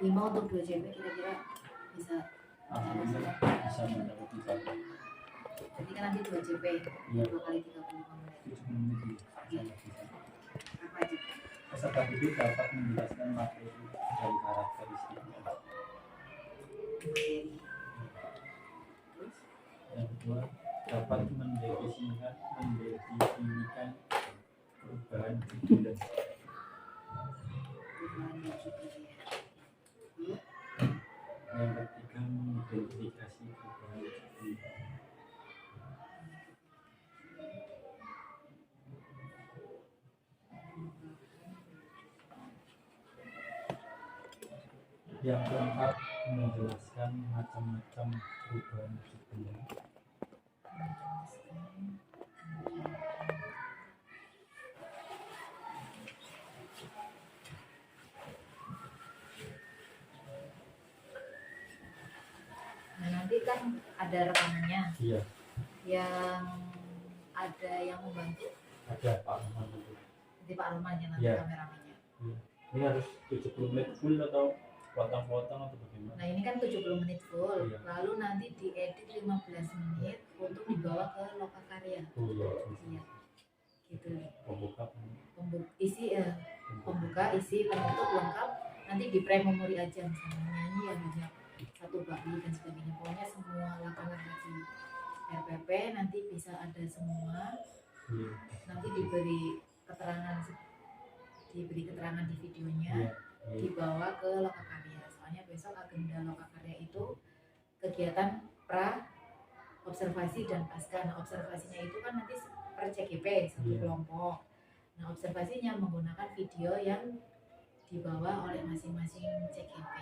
5 untuk 2 JP kira-kira bisa bisa mendapat satu. Jadi kan nanti 2 JP, 2 kali 35 menit. 7 menit Iya. Apa aja? Peserta didik dapat menjelaskan materi dan karakteristiknya. Materi. Terus? Yang kedua, dapat mendefinisikan perubahan judul. Yang ketiga, mengidentifikasi perubahan judul. Yang keempat, menjelaskan macam-macam perubahan judul. Nah nanti kan ada rekamannya. Iya. Yang ada yang membantu. Ada Pak Roman itu. Jadi Pak Roman yang nanti Iya. kameramennya. Iya. Ini harus 70 menit full atau potong-potong atau bagaimana? Nah ini kan 70 menit full, Iya. lalu nanti diedit 15 menit untuk dibawa ke Lokakarya. Oh iya. Iya. Gitu. Pembuka. Pembuka, isi, penutup lengkap. Nanti di pre-memory aja, misalnya nyanyi yang hanya satu bait dan sebagainya. Pokoknya semua langkah-langkah di RPP nanti bisa ada semua. Iya. Nanti diberi keterangan di videonya. Iya. Dibawa ke Lokakarya. Soalnya besok agenda Lokakarya itu kegiatan pra, observasi dan pasca. Nah observasinya itu kan nanti per CGP satu kelompok. Nah observasinya menggunakan video yang dibawa oleh masing-masing CGP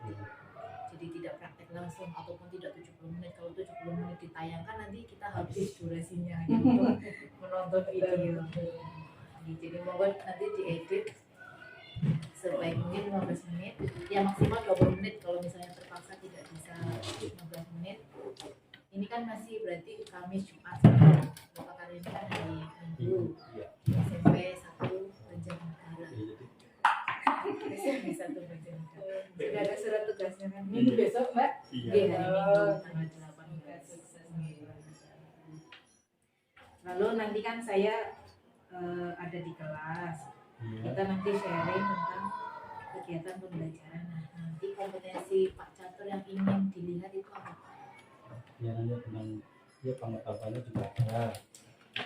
gitu. Jadi tidak praktek langsung ataupun tidak 70 menit. Kalau 70 menit ditayangkan nanti kita habis durasinya hanya untuk menonton video. Jadi mohon nanti diedit sebaik mungkin 15 menit, ya maksimal 20 menit kalau misalnya terpaksa tidak bisa 15 menit. Ini kan masih berarti Kamis Jumat Lokakarya ini kan hari Minggu. SMP 1 Banjarnegara. SMP 1 Banjarnegara. Sudah ada surat tugasnya kan? Minggu besok Mbak? Iya. Hari Minggu tanggal 18. Lalu nanti kan saya ada di kelas. Kita nanti sharing tentang kegiatan pembelajaran. Nah, nanti kompetensi Pak Catur yang ingin dilihat itu apa? Ya nanti tentang pengetahuannya juga ada.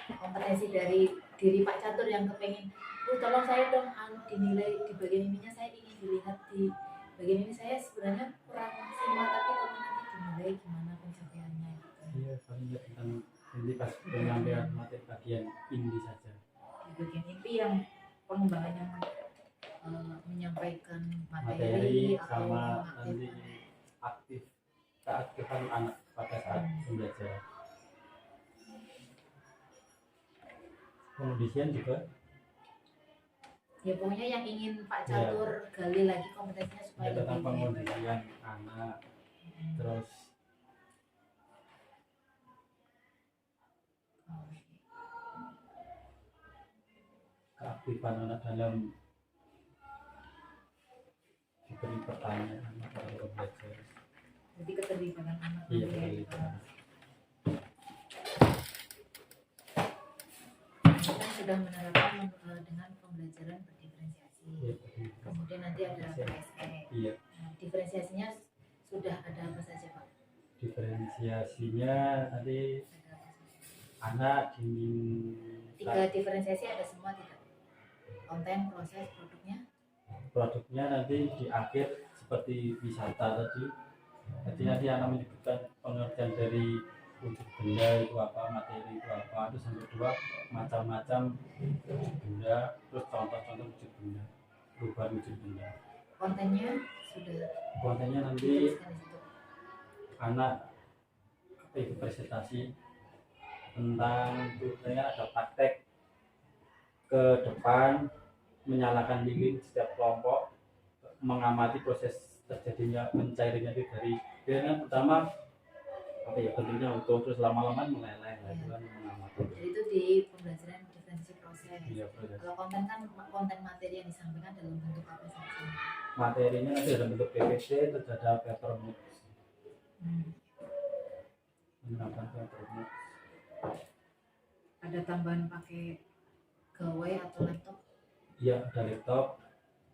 Kompetensi dari diri Pak Catur yang kepengen, tolong saya dong dinilai di bagian ininya, saya ingin dilihat di bagian ini saya sebenarnya kurang maksimal, tapi tolong nanti dinilai gimana pencapaiannya gitu. Iya, paling tentang nanti pas penyampaian materi bagian inti saja. Di bagian inti yang pengembangannya menyampaikan materi atau sama nanti keaktifan anak pada saat pembelajaran. Pengondisian juga. Ya pokoknya yang ingin Pak Catur gali lagi kompetensinya supaya ya, tentang pengondisian anak. Terus keaktifan anak dalam diberi pertanyaan atau belajar. Jadi keterlibatan anak. Iya, keterlibatan. Kita sudah menerapkan dengan pembelajaran berdiferensiasi. Iya, kemudian nanti ada PSE. Iya. Nah, diferensiasinya sudah ada apa saja Pak? Diferensiasinya nanti anak tiga diferensiasi ada semua tidak? Konten, proses, produknya nanti di akhir seperti wisata tadi. Jadi nanti anak menyebutkan pengertian dari wujud benda itu apa, materi itu apa, terus yang kedua macam-macam wujud benda, terus contoh-contoh wujud benda, perubahan wujud benda. Kontennya nanti anak ikut presentasi tentang tentunya ada praktek ke depan, menyalakan lilin setiap kelompok, mengamati proses terjadinya mencairnya itu dari yang pertama bentuknya utuh, terus lama-lama meleleh, itu kan mengamati. Jadi itu di pembelajaran diferensiasi proses. proses. Iya, proses. Kalau konten kan konten materi yang disampaikan dalam bentuk apa saja. Materinya nanti dalam bentuk PPT, terus ada paperbook, menggunakan paperbook. Ada tambahan pakai gawai atau laptop? Iya, ada laptop,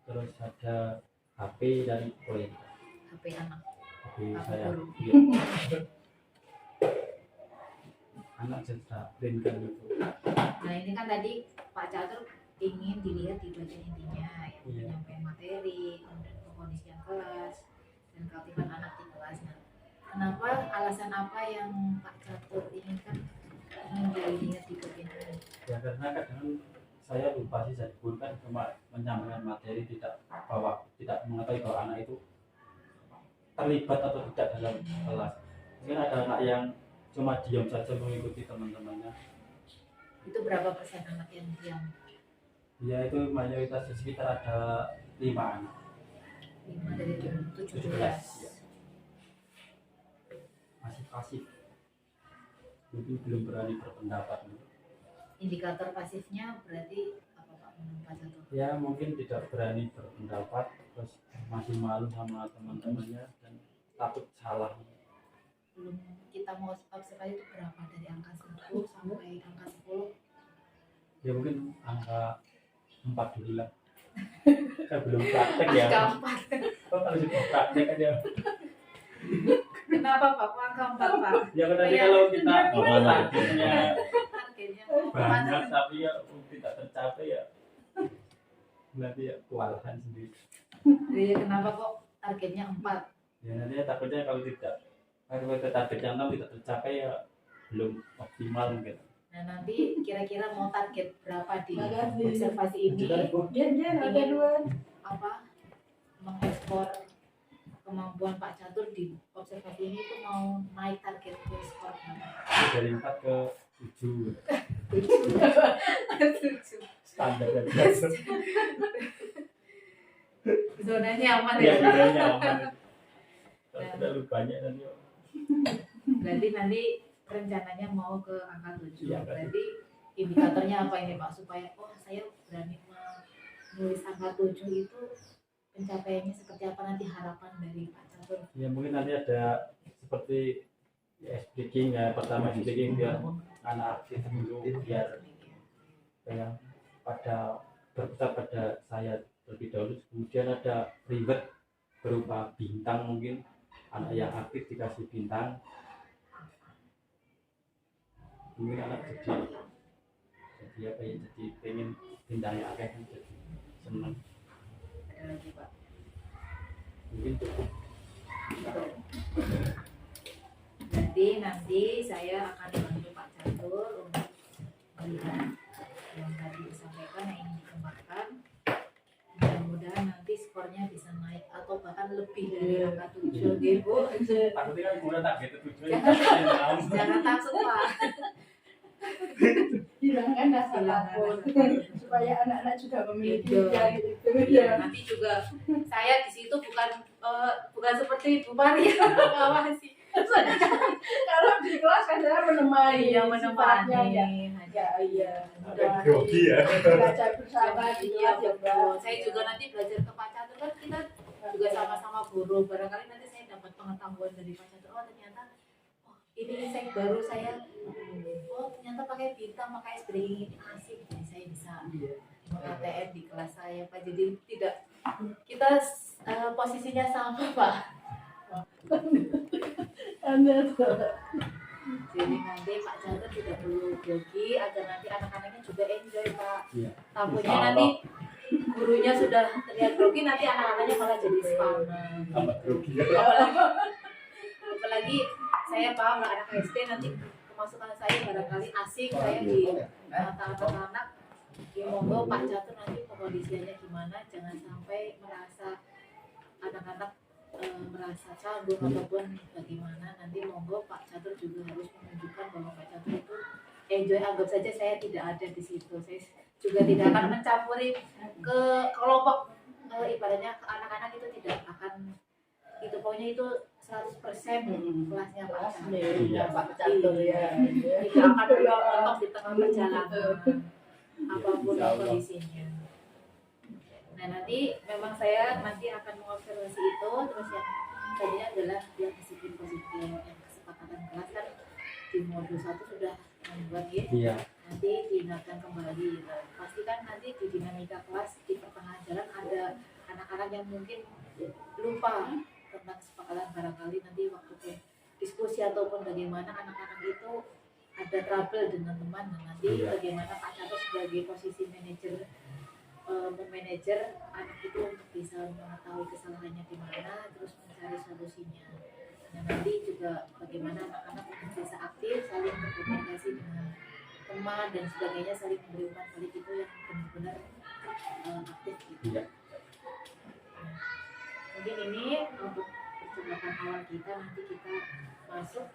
terus ada HP dari kuliah. HP anak. HP saya. Guru. Iya. Anak cerita print kan itu. Nah ini kan tadi Pak Catur ingin dilihat di bagian intinya, yang Iya. menyampaikan materi, kemudian pengkondisian kelas, dan keaktifan anak di kelas. Nah, kenapa, alasan apa yang Pak Catur inginkan ingin dilihat di bagian ini? Ya karena kadang saya lupa sih, jadi guru kan cuma menyampaikan materi, tidak mengetahui bahwa anak itu terlibat atau tidak dalam kelas. Mungkin ada anak yang cuma diam saja mengikuti teman-temannya. Itu berapa persen anak yang diam? Ya itu mayoritas sekitar ada 5 anak. 5 dari 17. Ya. Masih pasif, mungkin belum berani berpendapat. Indikator pasifnya berarti apa Pak menurut Pak Catur? Ya mungkin tidak berani berpendapat, terus masih malu sama teman-temannya dan takut salah. Belum kita mau observasi itu berapa, dari angka 10 sampai angka 10? Ya mungkin angka 4 dulu lah. Saya belum praktek ya. Angka 4. Kok kalau sudah praktek aja. Kenapa Pak? Kok angka 4 Pak? Ya kan nanti kalau kita targetnya Targetnya banyak tapi ya tidak tercapai ya nanti ya kewalahan sendiri. Iya, kenapa kok targetnya 4? Ya nantinya takutnya kalau targetnya 6 tidak tercapai ya belum optimal mungkin. Nah nanti kira-kira mau target berapa di observasi ini? Apa mengekspor kemampuan Pak Catur di observasi ini itu mau naik target ke skor berapa? Dari 4 ke 7 7. standar dan Zonanya aman ya ya? bedanya aman. Kalau terlalu banyak nanti Berarti nanti rencananya mau ke angka 7. Iya, Berarti indikatornya apa ini Pak, supaya saya berani menulis angka 7 itu pencapaiannya seperti apa, nanti harapan dari Pak Catur? ya mungkin nanti ada seperti speaking ya, pertama speaking biar anak aktif dulu, biar yang pada berputar pada saya terlebih dahulu, kemudian ada reward berupa bintang, mungkin anak yang aktif dikasih bintang, mungkin anak jadi apa ya, jadi pengen bintangnya akeh kan, jadi senang. Ada lagi Pak? Mungkin cukup. Berarti nanti saya akan bantu Pak Catur untuk melihat yang tadi disampaikan yang ingin dikembangkan. Mudah-mudahan nanti skornya bisa naik atau bahkan lebih dari angka 7 gitu Bu. Takutnya kan kemudian target 7 Jangan takut Pak. Hilangkan rasa Hilangkan takut rasa takut. supaya anak-anak juga memiliki Iya. yang itu Ya, ya. nanti juga saya di situ bukan seperti Bu Pari yang mengawasi. Kalau di kelas kan saya menemani Yang sifatnya ya. menemani. Ya iya. Agak grogi ya. Belajar bersama gitu Iya aja, betul. Mbak. Saya juga nanti belajar ke Pak Catur, kan kita juga sama-sama guru. Barangkali nanti saya dapat pengetahuan dari Pak Catur. Ternyata ini insek baru saya. Ternyata pakai bintang, pakai SBRI ini asik. Jadi saya bisa ATM di kelas saya Pak. Jadi tidak, kita posisinya sama Pak. Jadi nanti Pak Catur tidak perlu grogi, agar nanti anak-anaknya juga enjoy Pak. Iya. Takutnya nanti gurunya sudah terlihat grogi, nanti anak-anaknya malah jadi sepaneng. Tambah grogi ya. Apalagi saya paham lah, anak SD nanti kemasukan saya barangkali asing, saya di mata anak-anak. Ya monggo Pak Catur nanti pengkondisiannya gimana, jangan sampai merasa anak-anak merasa canggung ataupun bagaimana. Nanti monggo Pak Catur juga harus menunjukkan bahwa Pak Catur itu enjoy. Anggap saja saya tidak ada di situ, saya juga tidak akan mencampuri ke kelompok, ibaratnya ke anak-anak itu tidak akan itu, pokoknya itu 100% kelasnya Pak Catur. Iya, Pak Catur ya. Tidak akan mentok di tengah perjalanan. apapun Insya Allah. kondisinya. Nah nanti memang saya nanti akan mengobservasi itu, terus yang tadinya adalah yang disiplin positif, yang kesepakatan kelas kan di modul 1 sudah membuat ya, Iya. nanti diingatkan kembali. Nah, pastikan nanti di dinamika kelas di pertengahan jalan ada anak-anak yang mungkin lupa tentang kesepakatan, barangkali nanti waktu ke diskusi ataupun bagaimana anak-anak itu ada trouble dengan teman. Nah, nanti Iya. bagaimana Pak Catur sebagai posisi manajer memanajer anak itu untuk bisa mengetahui kesalahannya di mana, terus mencari solusinya. Nah nanti juga bagaimana anak-anak untuk bisa aktif, saling berkomunikasi dengan teman dan sebagainya, saling memberi umpan balik itu yang benar-benar aktif gitu. Iya. Nah, mungkin ini untuk percakapan awal kita, nanti kita masuk.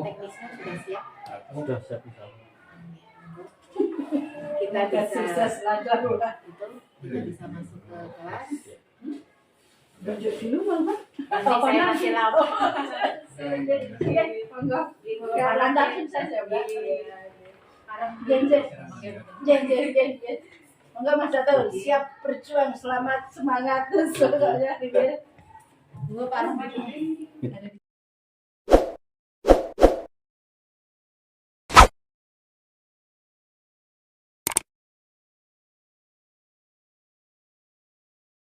Teknisnya sudah siap. Sudah siap insya Allah. Kita Semoga bisa sukses lancar udah. itu kita bisa masuk ke kelas. Tunjuk dulu Bang. Nanti saya masih lama. Iya, monggo. Ya lancar sukses ya, Mbak. Jen. Monggo Mas Catur, siap berjuang, selamat, semangat, pokoknya. Dua Pak Rahmat.